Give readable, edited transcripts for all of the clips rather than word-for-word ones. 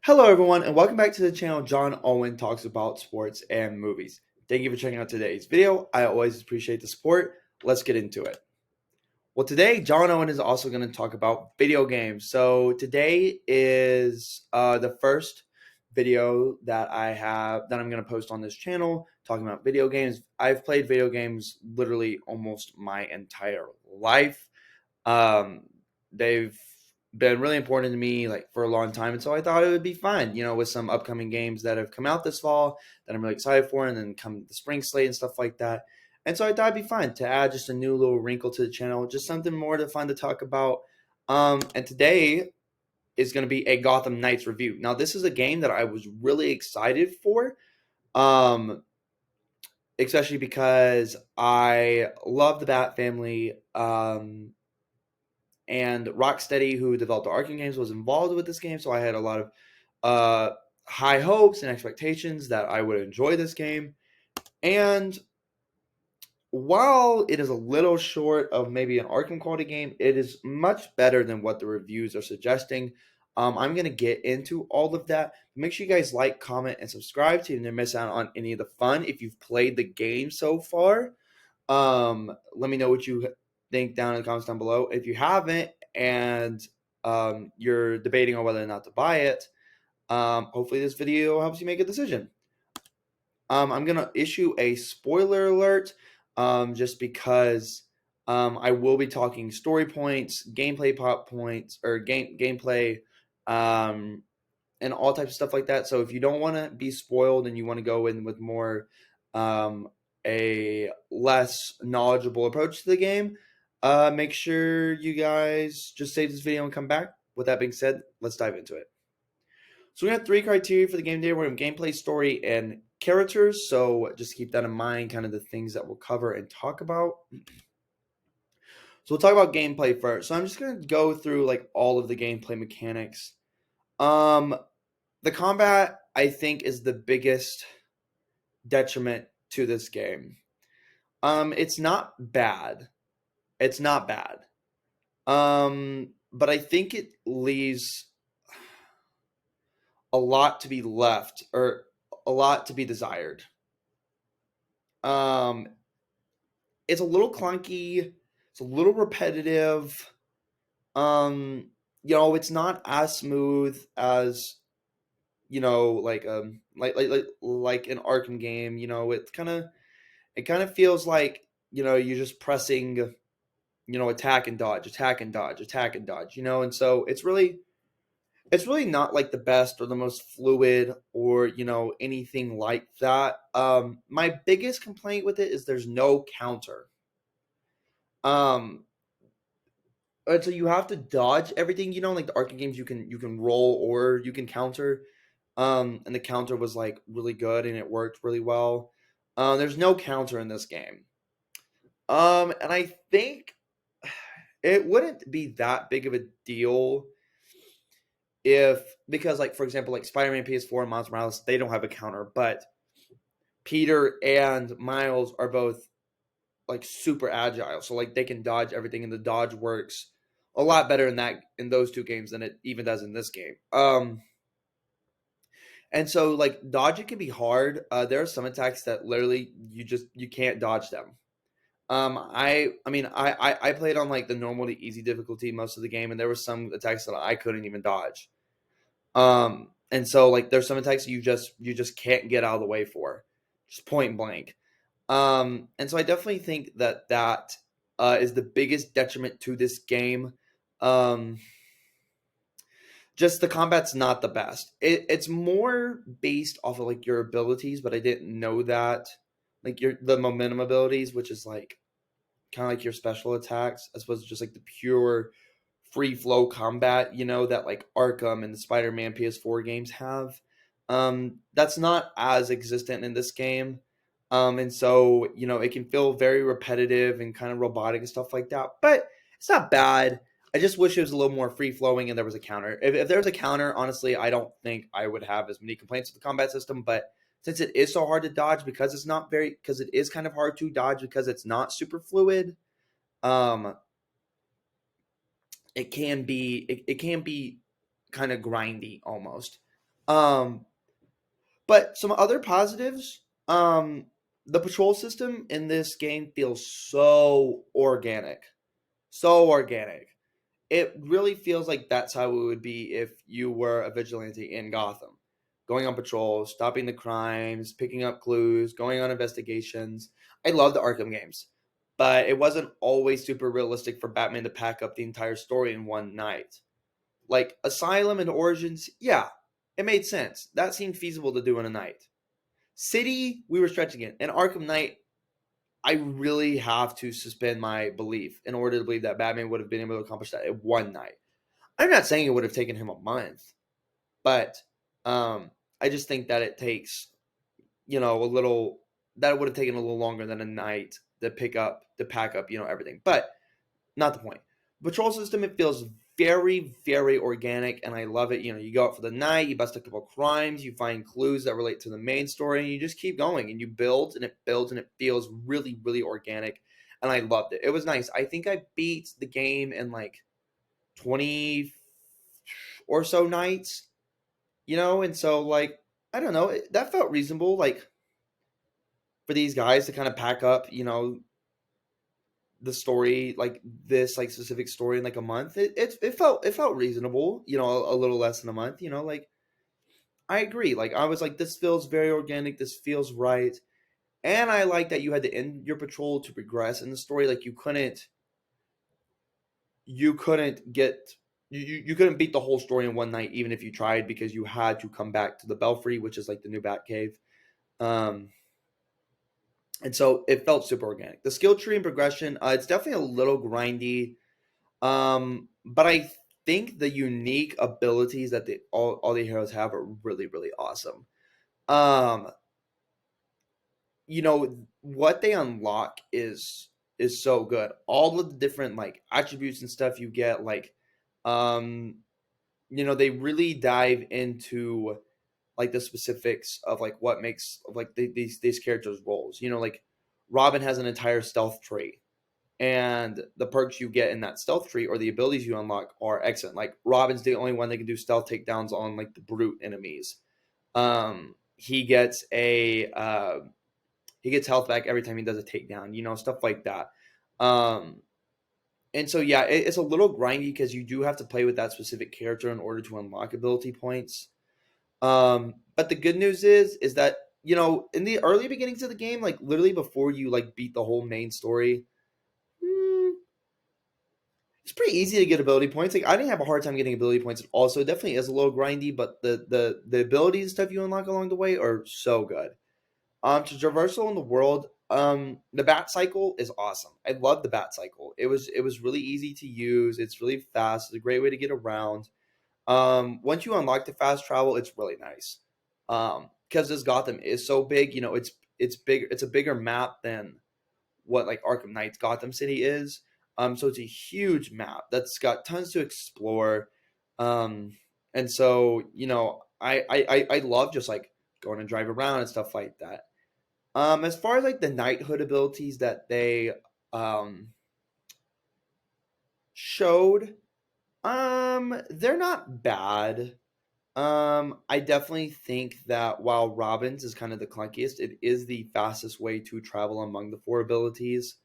Hello, everyone, and welcome back to the channel. John Owen talks about sports and movies. Thank you for checking out today's video. I always appreciate the support. Let's get into it. Well, today, John Owen is also going to talk about video games. So today is the first video that I'm going to post on this channel talking about video games. I've played video games literally almost my entire life. Um, they've been really important to me like for a long time, and so I thought it would be fun, with some upcoming games that have come out this fall that I'm really excited for, and then come the spring slate and stuff like that. And so I thought it'd be fun to add just a new little wrinkle to the channel, just something more to fun to talk about. And today is going to be a Gotham Knights review. Now, this is a game that I was really excited for. Especially because I love the Bat family. And Rocksteady, who developed the Arkham games, was involved with this game, so I had a lot of high hopes and expectations that I would enjoy this game. And while it is a little short of maybe an Arkham quality game, it is much better than what the reviews are suggesting. I'm going to get into all of that. Make sure you guys like, comment, and subscribe so you don't miss out on any of the fun. If you've played the game so far, let me know what you think down in the comments down below. If you haven't and you're debating on whether or not to buy it, hopefully this video helps you make a decision. I'm going to issue a spoiler alert just because I will be talking story points, gameplay pop points, or gameplay and all types of stuff like that. So if you don't want to be spoiled and you want to go in with more a less knowledgeable approach to the game, make sure you guys just save this video and come back. With that being said, let's dive into it. So we have 3 criteria for the game today. We're in gameplay, story, and characters. So just keep that in mind, kind of the things that we'll cover and talk about. So we'll talk about gameplay first. So I'm just going to go through like all of the gameplay mechanics. The combat, I think, is the biggest detriment to this game. It's not bad. It's not bad. But I think it leaves a lot to be left, or a lot to be desired. It's a little clunky. It's a little repetitive. It's not as smooth as like an Arkham game. It kind of feels like you're just pressing attack and dodge, attack and dodge, attack and dodge, and so it's really not like the best or the most fluid or anything like that. My biggest complaint with it is there's no counter. And so you have to dodge everything, like the Arkham games, you can roll or you can counter. And the counter was like really good and it worked really well. There's no counter in this game. And I think it wouldn't be that big of a deal because like, for example, like Spider-Man PS4 and Miles Morales, they don't have a counter, but Peter and Miles are both like super agile. So like they can dodge everything, and the dodge works a lot better in those 2 games than it even does in this game. And so like dodging can be hard. There are some attacks that literally you can't dodge them. I played on like the normal to easy difficulty most of the game, and there were some attacks that I couldn't even dodge. And so like there's some attacks you just can't get out of the way for, just point blank. And so I definitely think that is the biggest detriment to this game. Just the combat's not the best. It's more based off of like your abilities, but I didn't know that. Like the momentum abilities, which is like kind of like your special attacks, as opposed to just like the pure free flow combat, that like Arkham and the Spider-Man PS4 games have. That's not as existent in this game. And so, it can feel very repetitive and kind of robotic and stuff like that, but it's not bad. I just wish it was a little more free flowing and there was a counter. If there was a counter, honestly, I don't think I would have as many complaints with the combat system, but since it is so hard to dodge because it is kind of hard to dodge because it's not super fluid, it can be kind of grindy almost. Um, but some other positives, the patrol system in this game feels so organic. So organic. It really feels like that's how it would be if you were a vigilante in Gotham. Going on patrol, stopping the crimes, picking up clues, going on investigations. I love the Arkham games, but it wasn't always super realistic for Batman to pack up the entire story in one night. Like Asylum and Origins, yeah, it made sense. That seemed feasible to do in a night. City, we were stretching it. And Arkham Knight, I really have to suspend my belief in order to believe that Batman would have been able to accomplish that in one night. I'm not saying it would have taken him a month, but I just think that it takes, a little, that it would have taken a little longer than a night to pack up, everything. But not the point. Patrol system, it feels very, very organic, and I love it. You go out for the night, you bust a couple crimes, you find clues that relate to the main story, and you just keep going, and you builds, and it feels really, really organic, and I loved it. It was nice. I think I beat the game in like 20 or so nights, and so like I don't know, that felt reasonable, like for these guys to kind of pack up, the story, like this like specific story in like a month. It felt reasonable, a little less than a month, like I agree. Like I was like, this feels very organic, this feels right. And I like that you had to end your patrol to progress in the story. Like you couldn't get you couldn't beat the whole story in one night, even if you tried, because you had to come back to the Belfry, which is like the new Batcave. Um, and so it felt super organic. The skill tree and progression, it's definitely a little grindy. But I think the unique abilities that all the heroes have are really, really awesome. Um, what they unlock is so good. All of the different like attributes and stuff you get, like, um, they really dive into like the specifics of like what makes of like these characters' roles. Like Robin has an entire stealth tree, and the perks you get in that stealth tree or the abilities you unlock are excellent. Like Robin's the only one that can do stealth takedowns on like the brute enemies. He gets he gets health back every time he does a takedown. Stuff like that. Um, and so yeah, it's a little grindy because you do have to play with that specific character in order to unlock ability points. But the good news is that in the early beginnings of the game, like literally before you like beat the whole main story, mm, it's pretty easy to get ability points. Like I didn't have a hard time getting ability points. Also, definitely is a little grindy, but the abilities and stuff you unlock along the way are so good. To traversal in the world, the bat cycle is awesome. I love the bat cycle. It was really easy to use. It's really fast. It's a great way to get around. Once you unlock the fast travel, it's really nice. Because this Gotham is so big, it's big. It's a bigger map than what like Arkham Knight's Gotham City is. So it's a huge map that's got tons to explore. And so I love just like going and drive around and stuff like that. As far as like the knighthood abilities that they um showed, they're not bad. I definitely think that while Robin's is kind of the clunkiest, it is the fastest way to travel among the four abilities.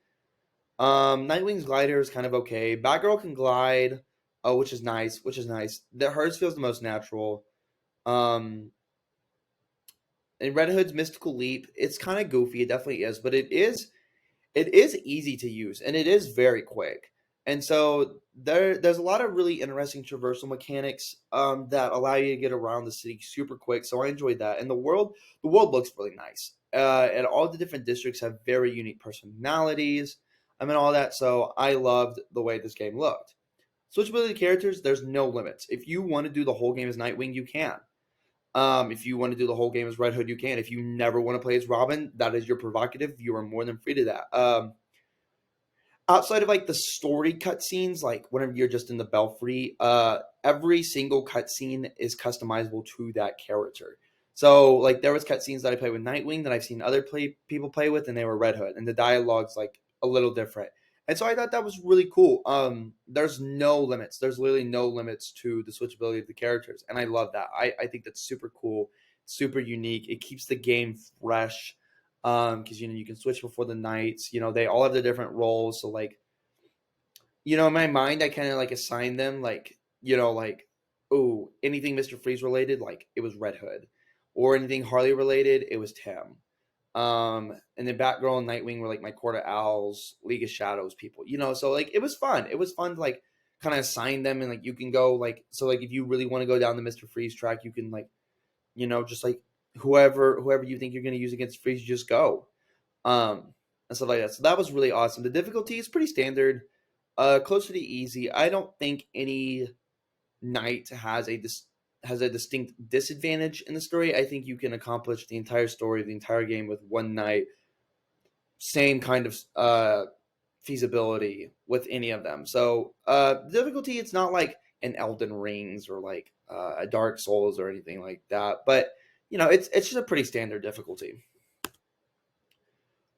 Nightwing's glider is kind of okay. Batgirl can glide, which is nice. Which is nice. The hers feels the most natural. Um, and Red Hood's mystical leap, it's kind of goofy. It definitely is, but it is easy to use and it is very quick. And so there's a lot of really interesting traversal mechanics that allow you to get around the city super quick. So I enjoyed that. And the world looks really nice. And all the different districts have very unique personalities. I mean all that. So I loved the way this game looked. Switchability characters, there's no limits. If you want to do the whole game as Nightwing, you can. If you want to do the whole game as Red Hood, you can. If you never want to play as Robin, that is your prerogative. You are more than free to that. Outside of like the story cutscenes, like whenever you're just in the Belfry, every single cutscene is customizable to that character. So like there was cutscenes that I played with Nightwing that I've seen other people play with, and they were Red Hood, and the dialogue's like a little different. And so I thought that was really cool. There's no limits. There's literally no limits to the switchability of the characters, and I love that. I think that's super cool, super unique. It keeps the game fresh, because you can switch before the knights. They all have their different roles. So like in my mind, I kind of like assign them like like, oh, anything Mister Freeze related, like it was Red Hood, or anything Harley related, it was Tim. And then Batgirl and Nightwing were like my Court of Owls, League of Shadows people. So like it was fun. It was fun to like kind of assign them, and like you can go like, so like if you really want to go down the Mister Freeze track, you can like just like whoever you think you're gonna use against Freeze, just go. And stuff like that. So that was really awesome. The difficulty is pretty standard, closer to easy. I don't think any knight has a distinct disadvantage in the story. I think you can accomplish the entire story, the entire game with one knight. Same kind of feasibility with any of them. So difficulty, it's not like an Elden Rings or like a Dark Souls or anything like that. But it's just a pretty standard difficulty.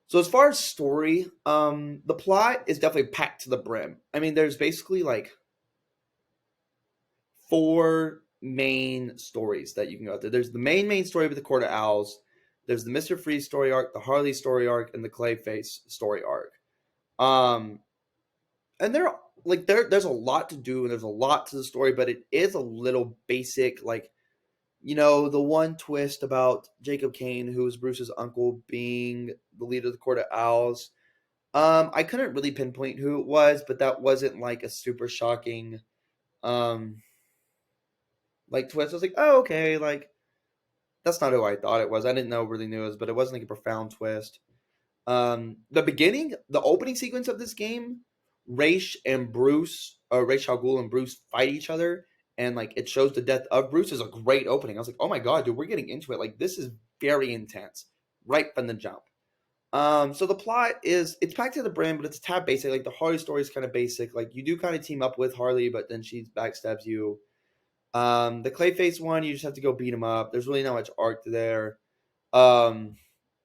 So as far as story, the plot is definitely packed to the brim. I mean, there's basically like four main stories that you can go through. There's the main story with the Court of Owls. There's the Mister Freeze story arc, the Harley story arc, and the Clayface story arc. Um, and there's a lot to do and there's a lot to the story, but it is a little basic. Like the one twist about Jacob Kane, who was Bruce's uncle, being the leader of the Court of Owls. I couldn't really pinpoint who it was, but that wasn't like a super shocking um like twist. I was like, oh, okay, like that's not who I thought it was. I didn't know really knew it was, but it wasn't like a profound twist. The opening sequence of this game, Ra's al Ghul and Bruce fight each other, and like it shows the death of Bruce, is a great opening. I was like, oh my god, dude, we're getting into it. Like this is very intense right from the jump. So the plot it's packed to the brim, but it's a tad basic. Like the Harley story is kind of basic. Like you do kind of team up with Harley, but then she backstabs you. The Clayface one, you just have to go beat him up. There's really not much arc there. Um,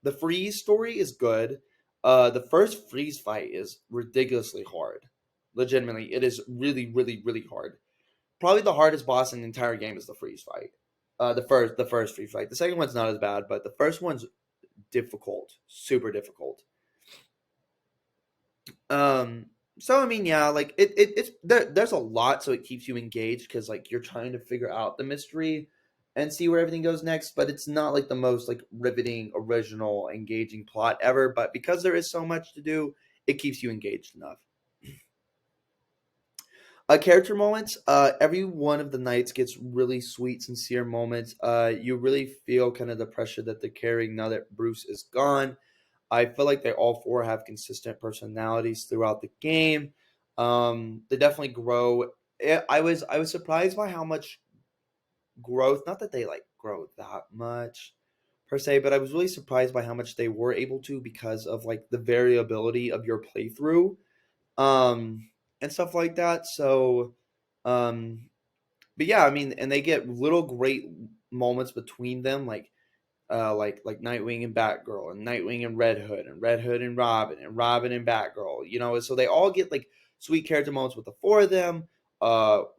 the Freeze story is good. The first Freeze fight is ridiculously hard. Legitimately, it is really, really, really hard. Probably the hardest boss in the entire game is the Freeze fight. The first Freeze fight. The second one's not as bad, but the first one's difficult, super difficult. Um, so I mean, yeah, like there's a lot, so it keeps you engaged because like you're trying to figure out the mystery and see where everything goes next. But it's not like the most like riveting, original, engaging plot ever. But because there is so much to do, it keeps you engaged enough. Character moments. Every one of the knights gets really sweet, sincere moments. You really feel kind of the pressure that they're carrying now that Bruce is gone. I feel like they all four have consistent personalities throughout the game. They definitely grow. I was surprised by how much growth. Not that they like grow that much per se, but I was really surprised by how much they were able to because of like the variability of your playthrough, um, and stuff like that. So, um, but yeah, I mean, and they get little great moments between them, like Nightwing and Batgirl, and Nightwing and Red Hood, and Red Hood and Robin and Batgirl. So they all get like sweet character moments with the four of them.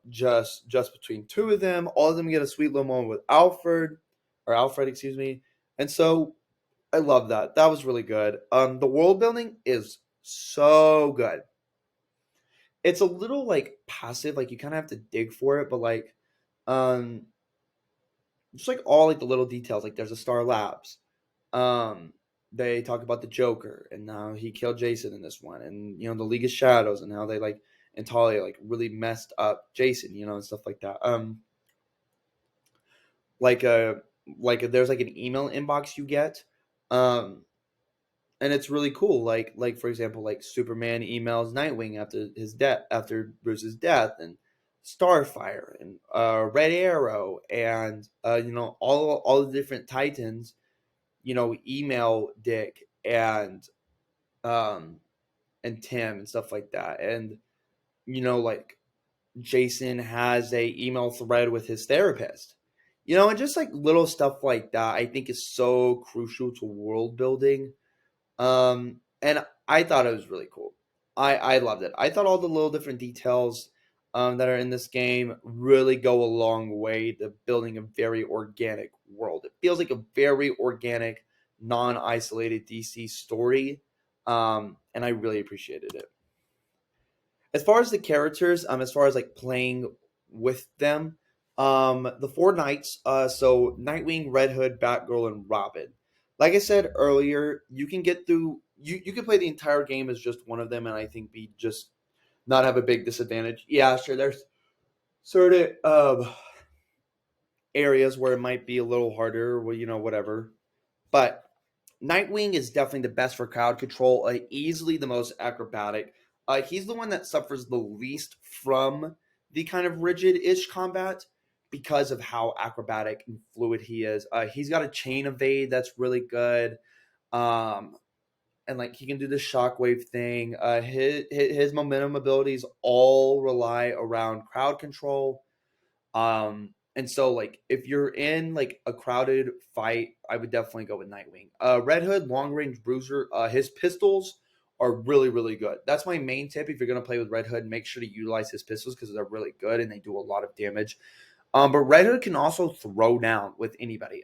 Just between two of them, all of them get a sweet little moment with Alfred, excuse me. And so I love that. That was really good. The world building is so good. It's a little like passive, like you kind of have to dig for it, but like um just like all like the little details, like there's a Star Labs. Um, they talk about the Joker and how he killed Jason in this one, and the League of Shadows and how they like and Talia like really messed up Jason, and stuff like that. Like there's like an email inbox you get, um, and it's really cool. Like for example, like Superman emails Nightwing after Bruce's death, and Starfire and Red Arrow, and all the different Titans email Dick um and Tim and stuff like that. And like Jason has a email thread with his therapist. And just like little stuff like that I think is so crucial to world building. And I thought it was really cool. I loved it. I thought all the little different details that are in this game really go a long way to building a very organic world. It feels like a very organic, non-isolated DC story, and I really appreciated it. As far as the characters, as far as like playing with them, the four knights, so Nightwing, Red Hood, Batgirl, and Robin. Like I said earlier, you can get through. You can play the entire game as just one of them, and I think be just not have a big disadvantage. Yeah, sure. There's certain areas where it might be a little harder, well, whatever. But Nightwing is definitely the best for crowd control, easily the most acrobatic. He's the one that suffers the least from the kind of rigid-ish combat because of how acrobatic and fluid he is. He's got a chain evade that's really good, um, and like he can do the shockwave thing. His momentum abilities all rely around crowd control, and so like if you're in like a crowded fight, I would definitely go with Nightwing. Red Hood, long range bruiser, his pistols are really, really good. That's my main tip if you're gonna play with Red Hood, make sure to utilize his pistols because they're really good and they do a lot of damage. But Red Hood can also throw down with anybody.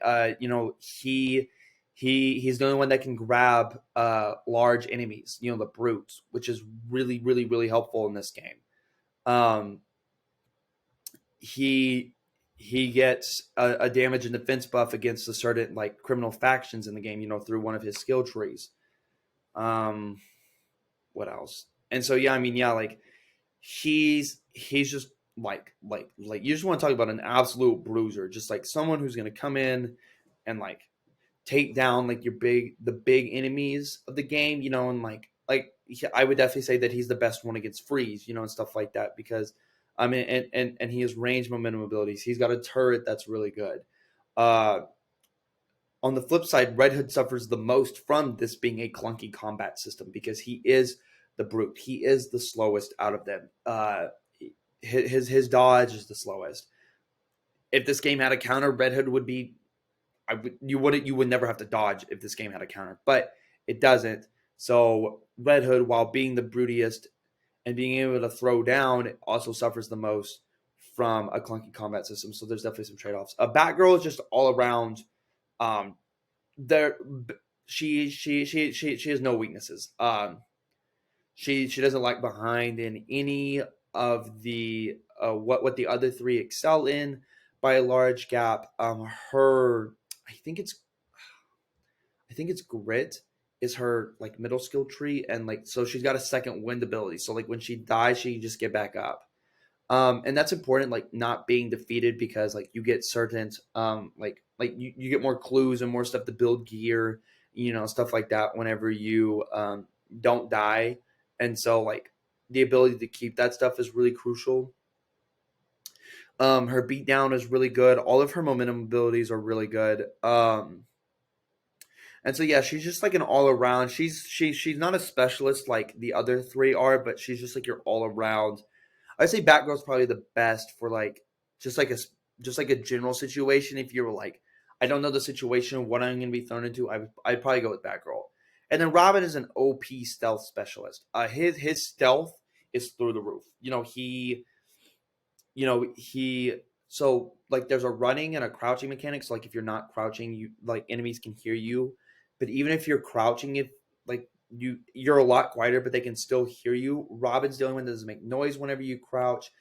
He's the only one that can grab large enemies, the brutes, which is really, really, really helpful in this game. Um, he he gets a damage and defense buff against a certain like criminal factions in the game, through one of his skill trees. Um, what else? And so yeah, I mean yeah, like he's just like you just want to talk about an absolute bruiser, just like someone who's gonna come in and like take down like the big enemies of the game, and I would definitely say that he's the best one against freeze, and stuff like that because I mean and he has range momentum abilities. He's got a turret that's really good. Uh on the flip side, Red Hood suffers the most from this being a clunky combat system because he is the brute. He is the slowest out of them. His dodge is the slowest. If this game had a counter, Red Hood would be you would never have to dodge if this game had a counter, but it doesn't. So Red Hood, while being the brutiest and being able to throw down, it also suffers the most from a clunky combat system. So there's definitely some trade offs. Batgirl is just all around. Um, there, she has no weaknesses. She doesn't lag behind in any of the what the other three excel in by a large gap. Her I think it's I think it's grit is her like middle skill tree, and like so she's got a second wind ability. So like when she dies, she can just get back up. And that's important, like not being defeated because like you get certain like you get more clues and more stuff to build gear, stuff like that whenever you don't die. And so like the ability to keep that stuff is really crucial. Her beatdown is really good. All of her momentum abilities are really good. And so yeah, she's just like an all around. She's not a specialist like the other three are, but she's just like your all around. I'd say Batgirl's probably the best for like just like a just like a general situation. If you were like, I don't know the situation, what I'm going to be thrown into, I'd probably go with Batgirl. And then Robin is an OP stealth specialist. His stealth is through the roof. He so like there's a running and a crouching mechanic. So like if you're not crouching, you like enemies can hear you. But even if you're crouching, if like you're a lot quieter, but they can still hear you. Robin's the only one that doesn't make noise whenever you crouch.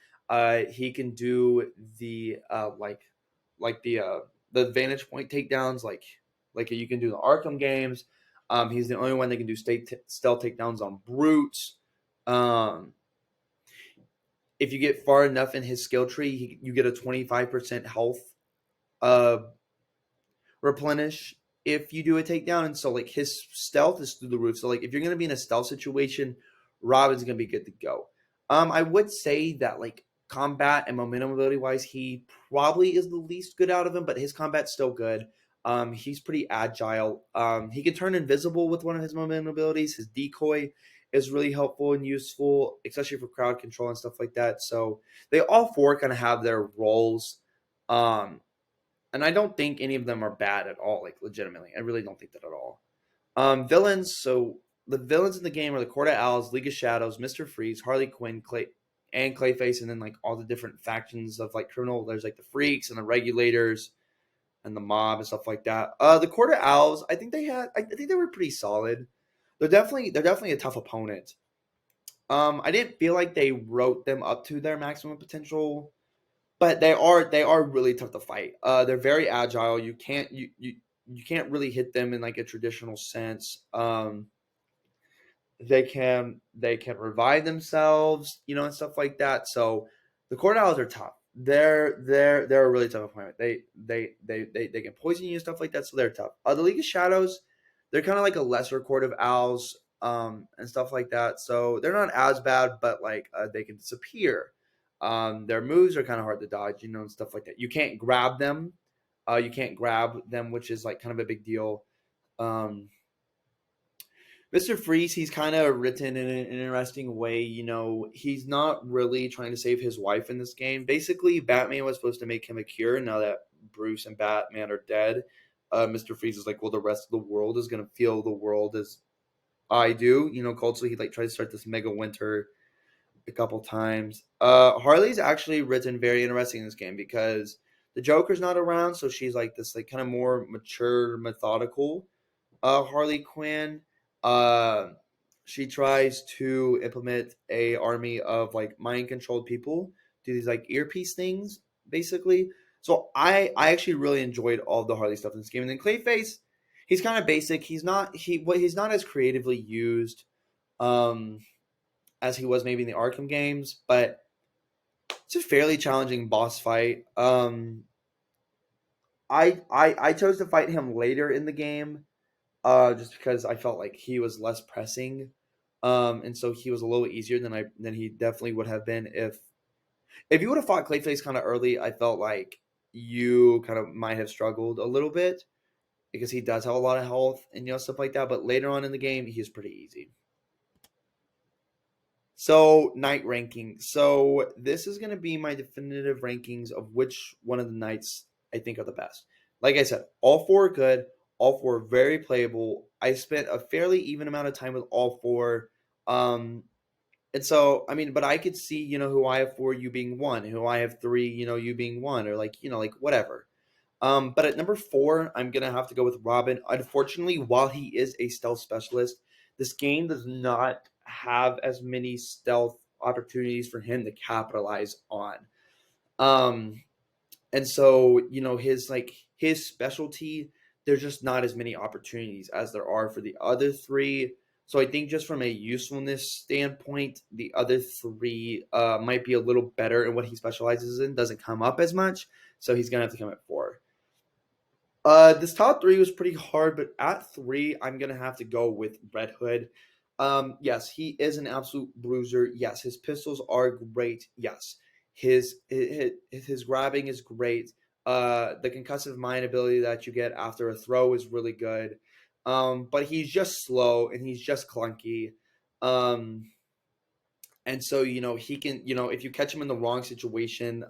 He can do the the vantage point takedowns like you can do the Arkham games. He's the only one that can do stealth takedowns on brutes. Um, if you get far enough in his skill tree, you get a 25% health uh, replenish if you do a takedown. And so, like, his stealth is through the roof. So, like, if you're going to be in a stealth situation, Robin's going to be good to go. I would say that, like, combat and momentum ability wise, he probably is the least good out of him, but his combat's still good. He's pretty agile. He can turn invisible with one of his momentum abilities. His decoy is really helpful and useful, especially for crowd control and stuff like that. So they all four kind of have their roles. And I don't think any of them are bad at all, like legitimately. I really don't think that at all. Villains, so the villains in the game are the Court of Owls, League of Shadows, Mister Freeze, Harley Quinn, and Clayface, and then like all the different factions of like criminal. There's like the freaks and the regulators and the mob and stuff like that. The Court of Owls, I think they were pretty solid. They're definitely a tough opponent. I didn't feel like they wrote them up to their maximum potential, but they are really tough to fight. They're very agile. You can't really hit them in like a traditional sense. They can revive themselves, and stuff like that. So the Court Owls are tough. They're a really tough opponent. They can poison you and stuff like that. So they're tough. The League of Shadows, they're kind of like a lesser Court of Owls, and stuff like that. So they're not as bad, but like they can disappear. Their moves are kind of hard to dodge, and stuff like that. You can't grab them. You can't grab them, which is like kind of a big deal. Um, Mr. Freeze, he's kind of written in an interesting way. He's not really trying to save his wife in this game. Basically, Batman was supposed to make him a cure now that Bruce and Batman are dead. Mr. Freeze is like, well, the rest of the world is going to feel the world as I do. Culturally, he like tries to start this mega winter a couple times. Harley's actually written very interesting in this game because the Joker's not around, so she's like this like kind of more mature, methodical Harley Quinn. Uh, she tries to implement a army of like mind controlled people, do these like earpiece things, basically. So I actually really enjoyed all the Harley stuff in this game. And then Clayface, he's kind of basic. He's not as creatively used um, as he was maybe in the Arkham games, but it's a fairly challenging boss fight. I chose to fight him later in the game, just because I felt like he was less pressing, and so he was a little easier than he definitely would have been if you would have fought Clayface kind of early. I felt like you kind of might have struggled a little bit because he does have a lot of health and stuff like that. But later on in the game, he's pretty easy. So night ranking. So this is going to be my definitive rankings of which one of the knights I think are the best. Like I said, all four are good. All four are very playable. I spent a fairly even amount of time with all four. And so, I mean, but I could see, who I have four, you being one, who I have three, you being one, or like, like whatever. But at number four, I'm gonna have to go with Robin. Unfortunately, while he is a stealth specialist, this game does not have as many stealth opportunities for him to capitalize on. Um, and so, his specialty, there's just not as many opportunities as there are for the other three. So I think just from a usefulness standpoint, the other three might be a little better in what he specializes in. Doesn't come up as much, so he's gonna have to come at four. This top three was pretty hard, but at three, I'm gonna have to go with Red Hood. Yes, he is an absolute bruiser. Yes, his pistols are great. Yes, his grabbing is great. The concussive mind ability that you get after a throw is really good. But he's just slow and he's just clunky. Um, and so he can if you catch him in the wrong situation,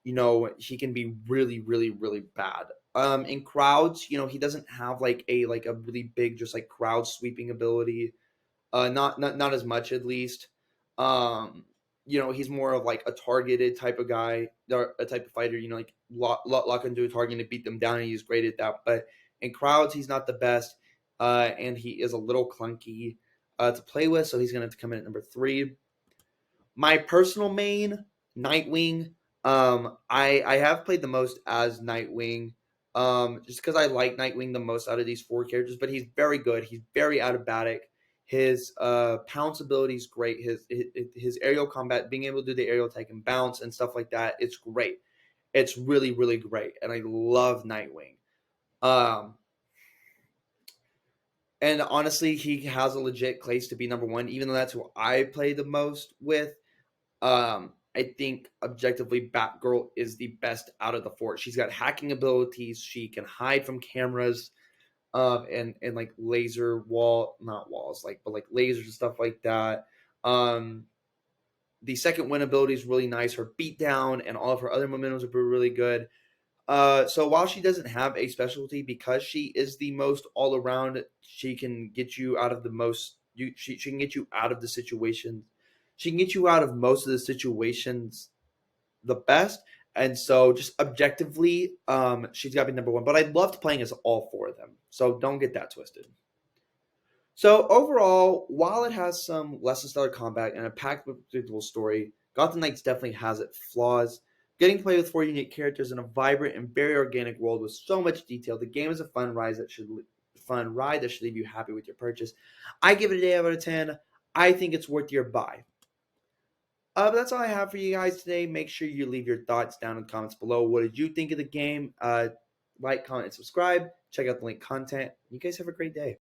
he can be really, really, really bad. In crowds, he doesn't have like a really big just like crowd sweeping ability. Not as much at least. He's more of like a targeted type of guy, or a type of fighter. Like lock into a target and beat them down, and he's great at that. But in crowds, he's not the best, and he is a little clunky to play with. So he's gonna have to come in at number three. My personal main, Nightwing. I have played the most as Nightwing. Just because I like Nightwing the most out of these four characters, but he's very good. He's very automatic. His pounce ability is great. His aerial combat, being able to do the aerial attack and bounce and stuff like that, it's great. It's really, really great, and I love Nightwing. Um, and honestly, he has a legit place to be number one, even though that's who I play the most with. I think objectively, Batgirl is the best out of the four. She's got hacking abilities. She can hide from cameras, and like laser not walls, but like lasers and stuff like that. The second win ability is really nice. Her beatdown and all of her other momentums are really good. So while she doesn't have a specialty, because she is the most all around, she can get you out of the most. She can get you out of the situation. She can get you out of most of the situations the best. And so, just objectively, she's got to be number one. But I loved playing as all four of them. So don't get that twisted. So overall, while it has some less than stellar combat and a packed with predictable story, Gotham Knights definitely has its flaws. Getting to play with four unique characters in a vibrant and very organic world with so much detail, the game is a fun ride that should leave you happy with your purchase. I give it an 8 out of 10. I think it's worth your buy. But that's all I have for you guys today. Make sure you leave your thoughts down in the comments below. What did you think of the game? Like, comment, and subscribe. Check out the link content. You guys have a great day.